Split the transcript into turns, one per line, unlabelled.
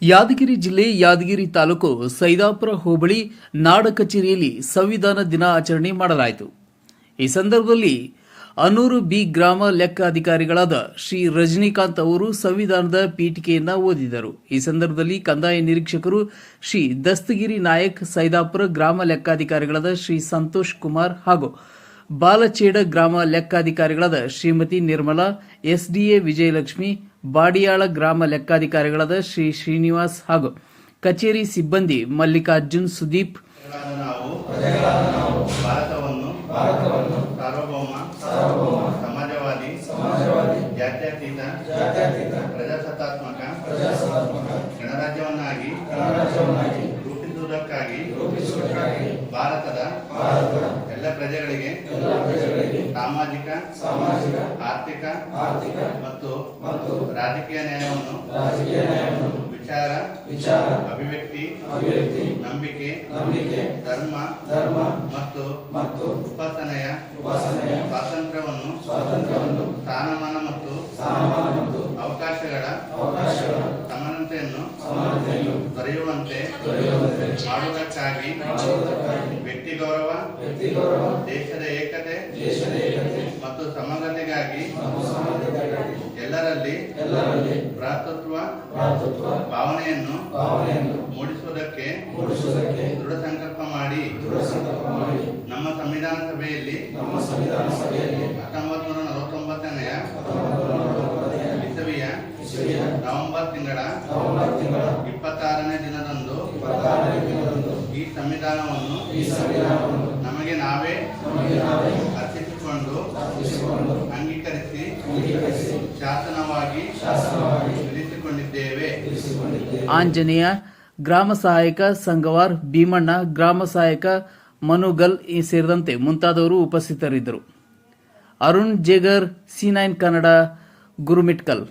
ಯಾದಗಿರಿ ಜಿಲ್ಲೆ ಯಾದಗಿರಿ ತಾಲೂಕು ಸೈದಾಪುರ ಹೋಬಳಿ ನಾಡ ಕಚೇರಿಯಲ್ಲಿ ಸಂವಿಧಾನ ದಿನ ಆಚರಣೆ ಮಾಡಲಾಯಿತು. ಈ ಸಂದರ್ಭದಲ್ಲಿ ಅನೂರು ಬಿ ಗ್ರಾಮ ಲೆಕ್ಕಾಧಿಕಾರಿಗಳಾದ ಶ್ರೀ ರಜನಿಕಾಂತ್ ಅವರು ಸಂವಿಧಾನದ ಪೀಠಿಕೆಯನ್ನು ಓದಿದರು. ಈ ಸಂದರ್ಭದಲ್ಲಿ ಕಂದಾಯ ನಿರೀಕ್ಷಕರು ಶ್ರೀ ದಸ್ತಗಿರಿ ನಾಯಕ್, ಸೈದಾಪುರ ಗ್ರಾಮ ಲೆಕ್ಕಾಧಿಕಾರಿಗಳಾದ ಶ್ರೀ ಸಂತೋಷ್ ಕುಮಾರ್ ಹಾಗೂ ಬಾಲಚೇಡ ಗ್ರಾಮ ಲೆಕ್ಕಾಧಿಕಾರಿಗಳಾದ ಶ್ರೀಮತಿ ನಿರ್ಮಲಾ, ಎಸ್ಡಿಎ ವಿಜಯಲಕ್ಷ್ಮಿ, ಬಾಡಿಯಾಳ ಗ್ರಾಮ ಲೆಕ್ಕಾಧಿಕಾರಿಗಳಾದ ಶ್ರೀ ಶ್ರೀನಿವಾಸ್ ಹಾಗೂ ಕಚೇರಿ ಸಿಬ್ಬಂದಿ ಮಲ್ಲಿಕಾರ್ಜುನ್, ಸುದೀಪ್
ಭಾರತವನ್ನು ಸಾರ್ವಭೌಮ ಸಮಾಜವಾದಿ ಜಾತ್ಯತೀತ ಪ್ರಜಾಸತ್ತಾತ್ಮಕ ಗಣರಾಜ್ಯವನ್ನಾಗಿ ರೂಪಿಸುವುದಕ್ಕಾಗಿ ಭಾರತದ ಎಲ್ಲ ಪ್ರಜೆಗಳಿಗೆ ಸಾಮಾಜಿಕ ಆರ್ಥಿಕ ಮತ್ತು ರಾಜಕೀಯ ನ್ಯಾಯವನ್ನು ವಿಚಾರ ಅಭಿವ್ಯಕ್ತಿ ನಂಬಿಕೆ ಧರ್ಮ ಮತ್ತು ಉಪಾಸನೆಯ ಸ್ವಾತಂತ್ರ್ಯವನ್ನು ಸ್ಥಾನಮಾನ ಮತ್ತು ಅವಕಾಶಗಳ ಸಮಾನತೆಯನ್ನು ದೊರೆಯುವಂತೆ ಮಾಡುವುದಕ್ಕಾಗಿ ವ್ಯಕ್ತಿ ಗೌರವ, ದೇಶದ ಏಕತೆ ಮತ್ತು ಸಮಗ್ರತೆಗಾಗಿ ಎಲ್ಲರಲ್ಲಿ ಭ್ರಾತೃತ್ವ ಭಾವನೆಯನ್ನು ಮೂಡಿಸುವುದಕ್ಕೆ ದೃಢ ಸಂಕಲ್ಪ ಮಾಡಿ ನಮ್ಮ ಸಂವಿಧಾನ ಸಭೆಯಲ್ಲಿ 1949ನೇ ಇಸವಿಯ ನವೆಂಬರ್ ತಿಂಗಳ 26ನೇ ದಿನದಂದು ಈ ಸಂವಿಧಾನವನ್ನು ನಮಗೆ ನಾವೇ ಅರ್ಪಿಸಿಕೊಂಡು ಅಂಗೀಕರಿಸಿ ಶಾಸನವಾಗಿ ತಿಳಿಸಿಕೊಂಡಿದ್ದೇವೆ.
ಆಂಜನೇಯ, ಗ್ರಾಮ ಸಹಾಯಕ ಸಂಗವಾರ್, ಭೀಮಣ್ಣ, ಗ್ರಾಮ ಸಹಾಯಕ ಮನುಗಲ್ ಸೇರಿದಂತೆ ಮುಂತಾದವರು ಉಪಸ್ಥಿತರಿದ್ದರು. ಅರುಣ್ ಜೇಗರ್, C9 ಕನ್ನಡ, ಗುರುಮಿಟ್ಕಲ್.